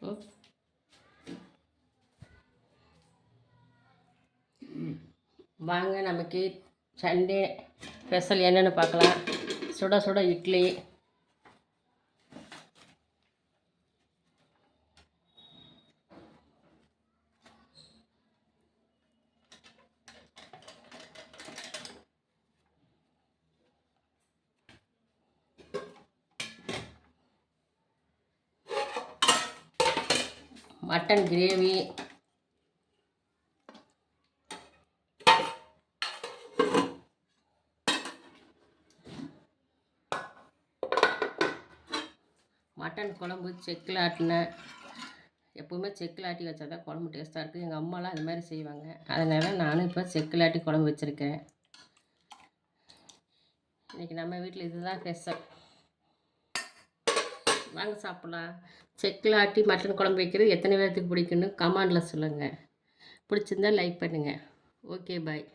ம். வாங்க நமக்கு சண்டே ஸ்பெஷல் என்னென்னு பார்க்கலாம். சுட சுட இட்லி, மட்டன் கிரேவி, மட்டன் குழம்பு செக்கில் ஆட்டின. எப்போவுமே செக்கில் ஆட்டி வச்சா தான் குழம்பு டேஸ்ட்டாக இருக்குது. எங்கள் அம்மாலாம் அது மாதிரி செய்வாங்க. அதனால் நானும் இப்போ செக்கில் ஆட்டி குழம்பு வச்சுருக்கேன். இன்றைக்கி நம்ம வீட்டில் இதுதான் ஸ்பெஷல். வாங்க சாப்பிட்லாம். செக்கில் ஆட்டி மட்டன் குழம்பு வைக்கிறது எத்தனை பேர்த்துக்கு பிடிக்குன்னு கமெண்டில் சொல்லுங்கள். பிடிச்சிருந்தா லைக் பண்ணுங்கள். ஓகே, பாய்.